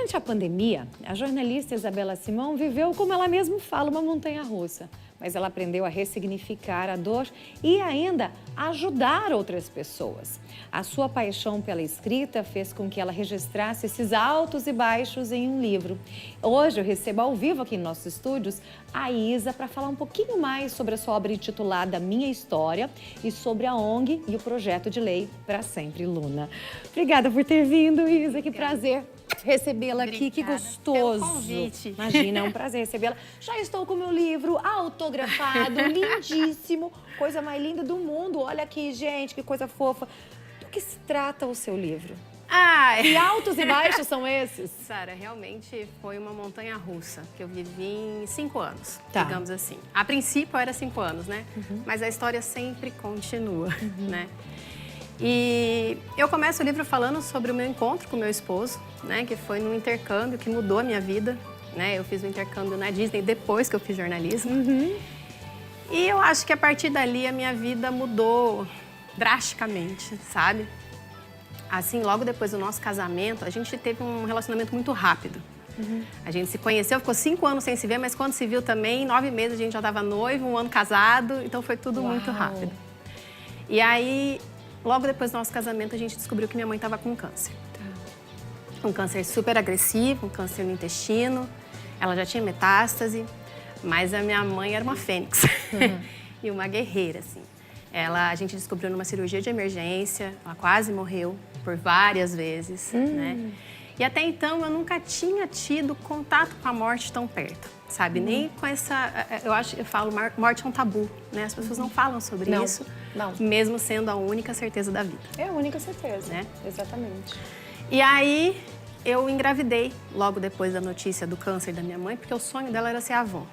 Durante a pandemia, a jornalista Isabela Simão viveu, como ela mesma fala, uma montanha-russa. Mas ela aprendeu a ressignificar a dor e ainda ajudar outras pessoas. A sua paixão pela escrita fez com que ela registrasse esses altos e baixos em um livro. Hoje eu recebo ao vivo aqui em nossos estúdios a Isa para falar um pouquinho mais sobre a sua obra intitulada Minha História e sobre a ONG e o projeto de lei Pra Sempre Luna. Obrigada por ter vindo, Isa, que prazer recebê-la aqui, que gostoso. Pelo convite. Imagina, é um prazer recebê-la. Já estou com o meu livro autografado, lindíssimo, coisa mais linda do mundo. Olha aqui, gente, que coisa fofa. Do que se trata o seu livro? Que altos e baixos são esses? Sara, realmente foi uma montanha-russa que eu vivi em 5 anos, Tá. digamos assim. A princípio era 5 anos, né? Mas a história sempre continua, né? E eu começo o livro falando sobre o meu encontro com o meu esposo, né? Que foi num intercâmbio que mudou a minha vida, né? Eu fiz um intercâmbio na Disney depois que eu fiz jornalismo. E eu acho que a partir dali a minha vida mudou drasticamente, sabe? Assim, logo depois do nosso casamento, a gente teve um relacionamento muito rápido. A gente se conheceu, ficou 5 anos sem se ver, mas quando se viu também, 9 meses a gente já estava noivo, 1 ano casado, então foi tudo muito rápido. E aí, logo depois do nosso casamento, a gente descobriu que minha mãe estava com câncer. Um câncer super agressivo, um câncer no intestino. Ela já tinha metástase, mas a minha mãe era uma fênix e uma guerreira, assim. A gente descobriu numa cirurgia de emergência, ela quase morreu por várias vezes, né? E até então eu nunca tinha tido contato com a morte tão perto, sabe? Nem com essa, eu falo, morte é um tabu, né? As pessoas não falam sobre isso, mesmo sendo a única certeza da vida. É a única certeza, né? Exatamente. E aí eu engravidei logo depois da notícia do câncer da minha mãe, porque o sonho dela era ser avó.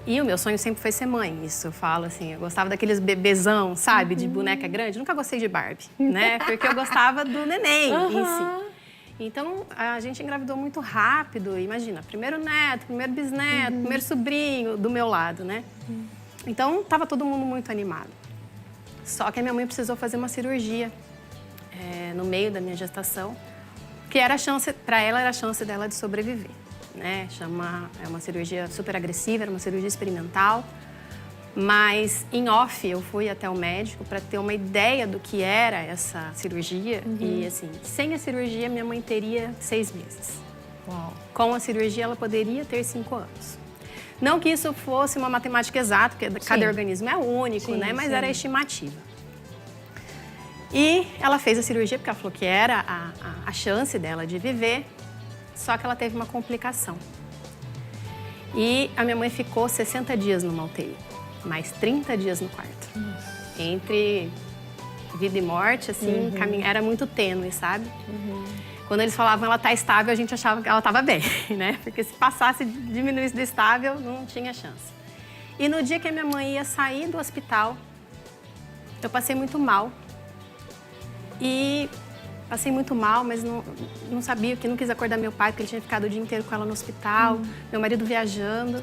E o meu sonho sempre foi ser mãe, isso eu falo assim, eu gostava daqueles bebezão, sabe, de boneca grande. Nunca gostei de Barbie, né, porque eu gostava do neném em si. Então, a gente engravidou muito rápido, imagina, primeiro neto, primeiro bisneto, primeiro sobrinho do meu lado, né. Então, tava todo mundo muito animado. Só que a minha mãe precisou fazer uma cirurgia no meio da minha gestação, que era a chance, para ela era a chance dela de sobreviver. Né? É uma cirurgia super agressiva, era uma cirurgia experimental, mas em off eu fui até o médico para ter uma ideia do que era essa cirurgia e assim, sem a cirurgia minha mãe teria 6 meses. Uau. Com a cirurgia ela poderia ter 5 anos. Não que isso fosse uma matemática exata, porque cada organismo é único, né? Mas era a estimativa. E ela fez a cirurgia porque ela falou que era a chance dela de viver. Só que ela teve uma complicação. E a minha mãe ficou 60 dias numa UTI, mais 30 dias no quarto. Entre vida e morte, assim, era muito tênue, sabe? Quando eles falavam ela tá estável, a gente achava que ela estava bem, né? Porque se passasse, diminuísse do estável, não tinha chance. E no dia que a minha mãe ia sair do hospital, eu passei muito mal. Passei muito mal, mas não sabia, porque não quis acordar meu pai, porque ele tinha ficado o dia inteiro com ela no hospital, meu marido viajando.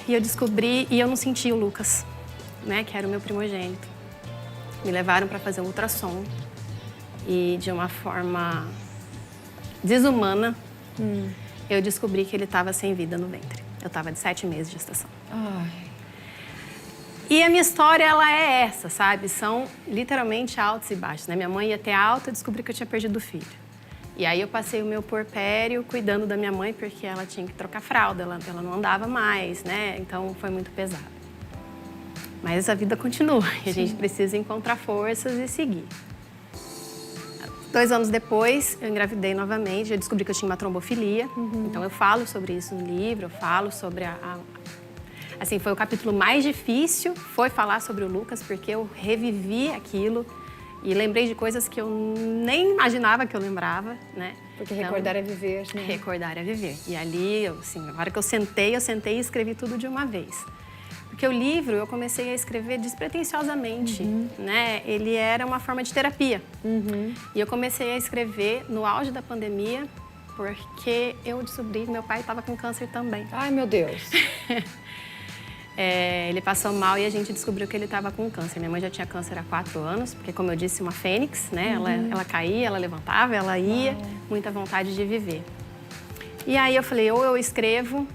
E eu descobri, e eu não senti o Lucas, né, que era o meu primogênito. Me levaram para fazer um ultrassom e de uma forma desumana, eu descobri que ele estava sem vida no ventre. Eu estava de 7 meses de gestação. E a minha história, ela é essa, sabe? São literalmente altos e baixos, né? Minha mãe ia ter alta, eu descobri que eu tinha perdido o filho. E aí eu passei o meu puerpério cuidando da minha mãe, porque ela tinha que trocar fralda, ela não andava mais, né? Então foi muito pesado. Mas a vida continua e a gente precisa encontrar forças e seguir. 2 anos depois, eu engravidei novamente, eu descobri que eu tinha uma trombofilia. Então eu falo sobre isso no livro, eu falo sobre Assim, foi o capítulo mais difícil, foi falar sobre o Lucas, porque eu revivi aquilo e lembrei de coisas que eu nem imaginava que eu lembrava, né? Porque recordar é viver, né? Recordar é viver. E ali, assim, a hora que eu sentei e escrevi tudo de uma vez. Porque o livro eu comecei a escrever despretensiosamente, né? Ele era uma forma de terapia. E eu comecei a escrever no auge da pandemia, porque eu descobri que meu pai estava com câncer também. Ai, meu Deus. ele passou mal e a gente descobriu que ele estava com câncer. Minha mãe já tinha câncer há 4 anos, porque, como eu disse, uma fênix, né? Ela caía, ela levantava, ela ia, muita vontade de viver. E aí eu falei, ou eu escrevo,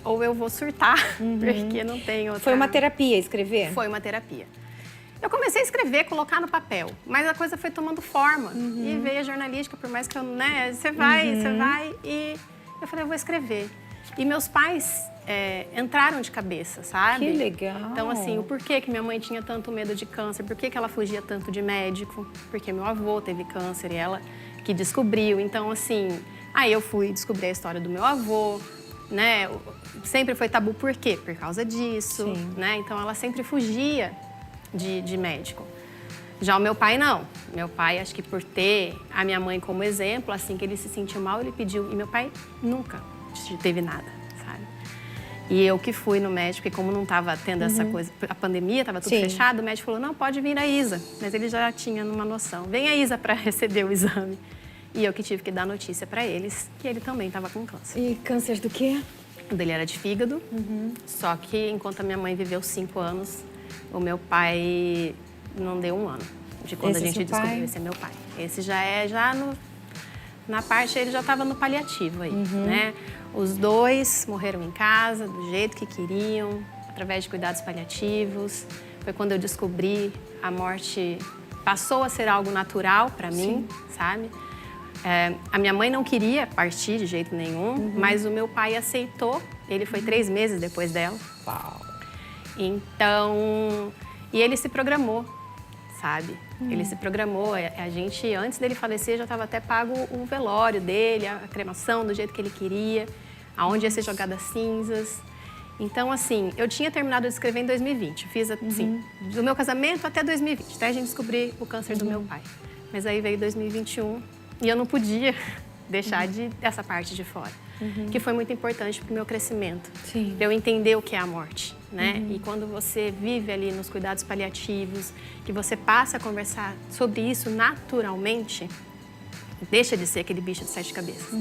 ou eu vou surtar, porque não tem outra... Foi uma terapia escrever? Foi uma terapia. Eu comecei a escrever, colocar no papel, mas a coisa foi tomando forma. E veio a jornalística, por mais que eu, né, você vai, e eu falei, eu vou escrever. E meus pais entraram de cabeça, sabe? Que legal! Então, assim, o porquê que minha mãe tinha tanto medo de câncer, por que ela fugia tanto de médico, porque meu avô teve câncer e ela que descobriu. Então, assim, aí eu fui descobrir a história do meu avô, né? Sempre foi tabu, por quê? Por causa disso, né? Então, ela sempre fugia de médico. Já o meu pai, não. Meu pai, acho que por ter a minha mãe como exemplo, assim que ele se sentiu mal, ele pediu. E meu pai nunca teve nada, sabe? E eu que fui no médico, e como não estava tendo essa coisa, a pandemia, estava tudo fechado, o médico falou, não, pode vir a Isa. Mas ele já tinha uma noção. Vem a Isa para receber o exame. E eu que tive que dar notícia para eles que ele também estava com câncer. E câncer do quê? O dele era de fígado, só que enquanto a minha mãe viveu 5 anos, o meu pai não deu 1 ano de quando a gente descobriu. Esse é meu pai. Esse já é, na parte, ele já estava no paliativo aí, né? Os 2 morreram em casa, do jeito que queriam, através de cuidados paliativos. Foi quando eu descobri a morte, passou a ser algo natural para mim, sabe? A minha mãe não queria partir de jeito nenhum, mas o meu pai aceitou. Ele foi 3 meses depois dela. Uau! Então, e ele se programou, sabe? Ele se programou. A gente, antes dele falecer, já estava até pago o velório dele, a cremação do jeito que ele queria, aonde ia ser jogada as cinzas. Então, assim, eu tinha terminado de escrever em 2020. Eu fiz, assim, do meu casamento até 2020, até a gente descobrir o câncer do meu pai. Mas aí veio 2021 e eu não podia deixar essa parte de fora, que foi muito importante para o meu crescimento, para eu entender o que é a morte, né? E quando você vive ali nos cuidados paliativos, que você passa a conversar sobre isso naturalmente, deixa de ser aquele bicho de 7 cabeças.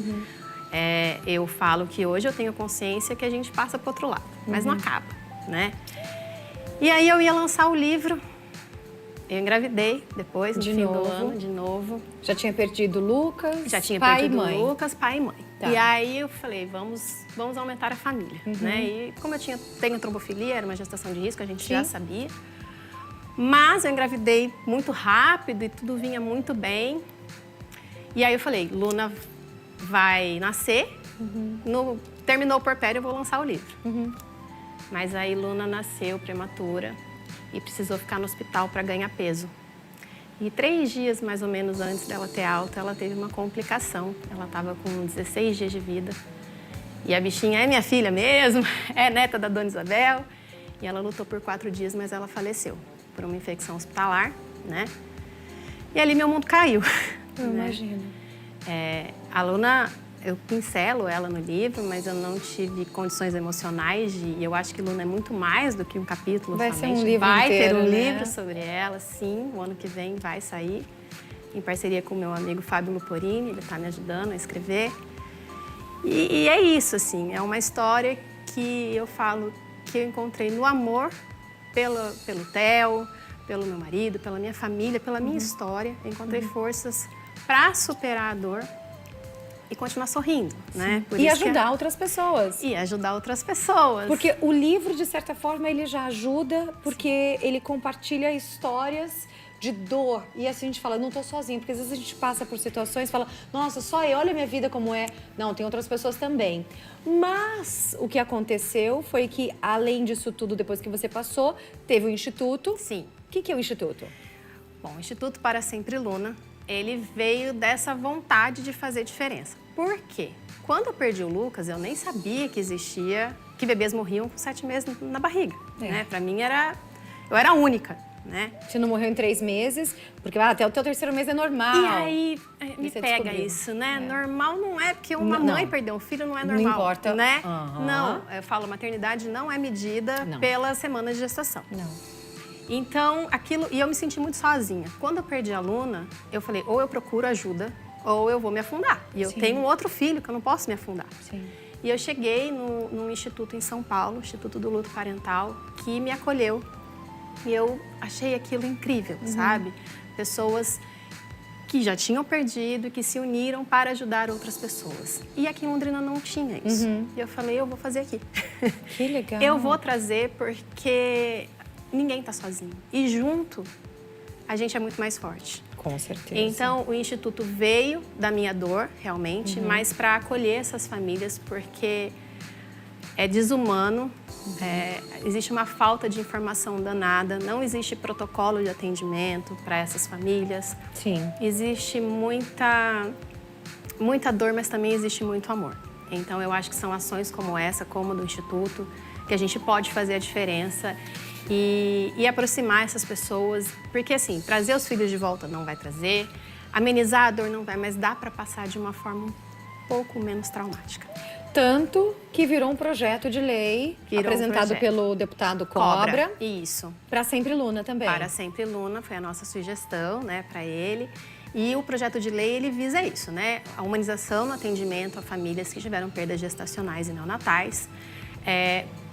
Eu falo que hoje eu tenho consciência que a gente passa para o outro lado, mas não acaba, né? E aí eu ia lançar o livro. Eu engravidei depois, no fim do ano, de novo. Já tinha perdido o Lucas, Já tinha pai perdido e mãe. o Lucas, pai e mãe. Tá. E aí eu falei, vamos aumentar a família, né? E como eu tenho trombofilia, era uma gestação de risco, a gente já sabia. Mas eu engravidei muito rápido e tudo vinha muito bem. E aí eu falei, Luna vai nascer, terminou o puerpério, eu vou lançar o livro. Mas aí Luna nasceu prematura e precisou ficar no hospital para ganhar peso. E 3 dias, mais ou menos, antes dela ter alta, ela teve uma complicação. Ela estava com 16 dias de vida. E a bichinha é minha filha mesmo, é neta da Dona Isabel. E ela lutou por 4 dias, mas ela faleceu por uma infecção hospitalar, né? E ali meu mundo caiu. Eu imagino. A Luna, eu pincelo ela no livro, mas eu não tive condições emocionais e eu acho que Luna é muito mais do que um capítulo. Vai somente. ser um livro Vai inteiro, ter um né? livro sobre ela, sim. O ano que vem vai sair, em parceria com o meu amigo Fábio Luporini. Ele está me ajudando a escrever. E é isso, assim. É uma história que eu falo que eu encontrei no amor pelo Theo, pelo meu marido, pela minha família, pela minha história. Eu encontrei forças para superar a dor e continuar sorrindo, né? Por E isso ajudar outras pessoas. E ajudar outras pessoas. Porque o livro, de certa forma, ele já ajuda, porque ele compartilha histórias de dor. E assim a gente fala, não tô sozinha, porque às vezes a gente passa por situações e fala, nossa, só eu, olha a minha vida como é. Não, tem outras pessoas também. Mas o que aconteceu foi que, além disso tudo, depois que você passou, teve o Instituto. Sim. O que é o Instituto? Bom, o Instituto Para Sempre Luna, ele veio dessa vontade de fazer diferença. Por quê? Quando eu perdi o Lucas, eu nem sabia que existia, que bebês morriam com 7 meses na barriga, né? Pra mim eu era a única, né? Você não morreu em 3 meses, porque até o teu 3º mês é normal. E aí me você pega descobriu. isso, né? Normal não é, porque uma mãe perder um filho não é normal. Não importa. Né? Não, eu falo, maternidade não é medida pelas semanas de gestação. Não. Então, aquilo... E eu me senti muito sozinha. Quando eu perdi a Luna, eu falei, ou eu procuro ajuda, ou eu vou me afundar. E eu tenho um outro filho que eu não posso me afundar. Sim. E eu cheguei num instituto em São Paulo, Instituto do Luto Parental, que me acolheu. E eu achei aquilo incrível, sabe? Pessoas que já tinham perdido e que se uniram para ajudar outras pessoas. E aqui em Londrina não tinha isso. E eu falei, eu vou fazer aqui. Que legal. Eu vou trazer porque ninguém está sozinho. E junto, a gente é muito mais forte. Com certeza. Então, o Instituto veio da minha dor, realmente, mas para acolher essas famílias, porque é desumano, existe uma falta de informação danada, não existe protocolo de atendimento para essas famílias. Sim. Existe muita dor, mas também existe muito amor. Então, eu acho que são ações como essa, como a do Instituto, que a gente pode fazer a diferença e aproximar essas pessoas. Porque, assim, trazer os filhos de volta não vai trazer, amenizar a dor não vai, mas dá para passar de uma forma um pouco menos traumática. Tanto que virou um projeto de lei apresentado pelo deputado Cobra. Isso. Para Sempre Luna também. Para Sempre Luna, foi a nossa sugestão, né, para ele. E o projeto de lei, ele visa isso, né? A humanização no atendimento a famílias que tiveram perdas gestacionais e neonatais.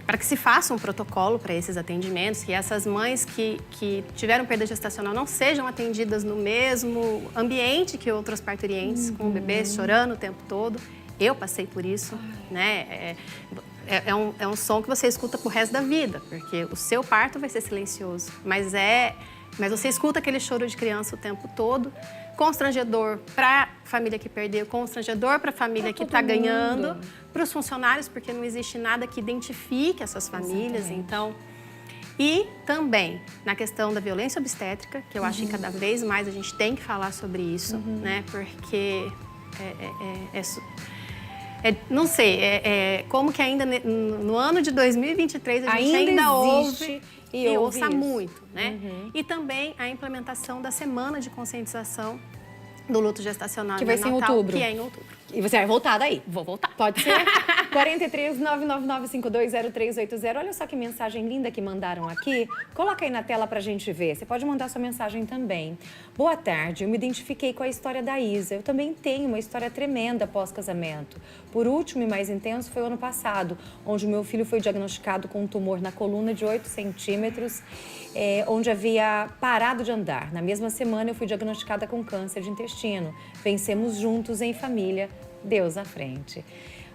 Para que se faça um protocolo para esses atendimentos, que essas mães que tiveram perda gestacional não sejam atendidas no mesmo ambiente que outras parturientes, com bebês chorando o tempo todo. Eu passei por isso, né? É um som que você escuta pro resto da vida, porque o seu parto vai ser silencioso, mas você escuta aquele choro de criança o tempo todo, constrangedor para a família que perdeu, constrangedor para a família que está ganhando, para os funcionários, porque não existe nada que identifique essas famílias. Exatamente. Então, e também na questão da violência obstétrica, que eu acho que cada vez mais a gente tem que falar sobre isso, né? Porque não sei, como que ainda no ano de 2023 a gente ainda ouve e ouça muito, né? E também a implementação da Semana de Conscientização do Luto Gestacional que vai ser em outubro. Que é em outubro. E você vai voltar daí? Vou voltar. Pode ser? 43 999 520380. Olha só que mensagem linda que mandaram aqui. Coloca aí na tela pra gente ver. Você pode mandar sua mensagem também. Boa tarde, eu me identifiquei com a história da Isa. Eu também tenho uma história tremenda pós-casamento. Por último e mais intenso foi o ano passado, onde o meu filho foi diagnosticado com um tumor na coluna de 8 centímetros, onde havia parado de andar. Na mesma semana eu fui diagnosticada com câncer de intestino. Vencemos juntos em família. Deus à frente.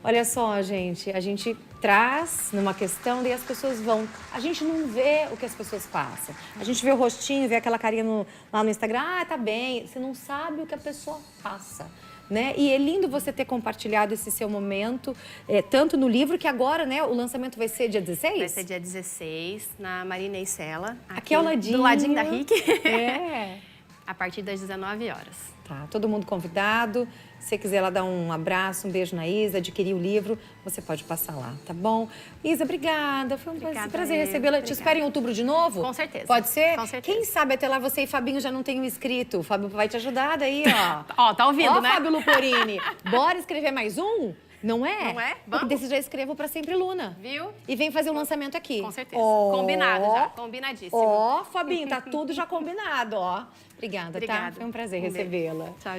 Olha só, gente, a gente traz numa questão e as pessoas vão... A gente não vê o que as pessoas passam. A gente vê o rostinho, vê aquela carinha lá no Instagram, tá bem. Você não sabe o que a pessoa passa, né? E é lindo você ter compartilhado esse seu momento, tanto no livro, que agora, né, o lançamento vai ser dia 16? Vai ser dia 16, na Marina e Sela. Aqui ao ladinho. Do ladinho da RIC. A partir das 19 horas. Tá, todo mundo convidado. Se você quiser lá dar um abraço, um beijo na Isa, adquirir o livro, você pode passar lá, tá bom? Isa, obrigada. Foi um prazer recebê-la. Te espero em outubro de novo? Com certeza. Pode ser? Com certeza. Quem sabe até lá você e Fabinho já não tenham inscrito. O Fábio vai te ajudar daí, ó. Ó, tá ouvindo, né? Ó, Fábio Luporini. Bora escrever mais um? Não é? Não é? Vamos. Porque desse já escrevo para Sempre Luna. Viu? E vem fazer o lançamento aqui. Com certeza. Combinado já. Combinadíssimo. Ó, Fabinho, tá tudo já combinado, ó. Obrigada, tá? Foi um prazer recebê-la. Tchau.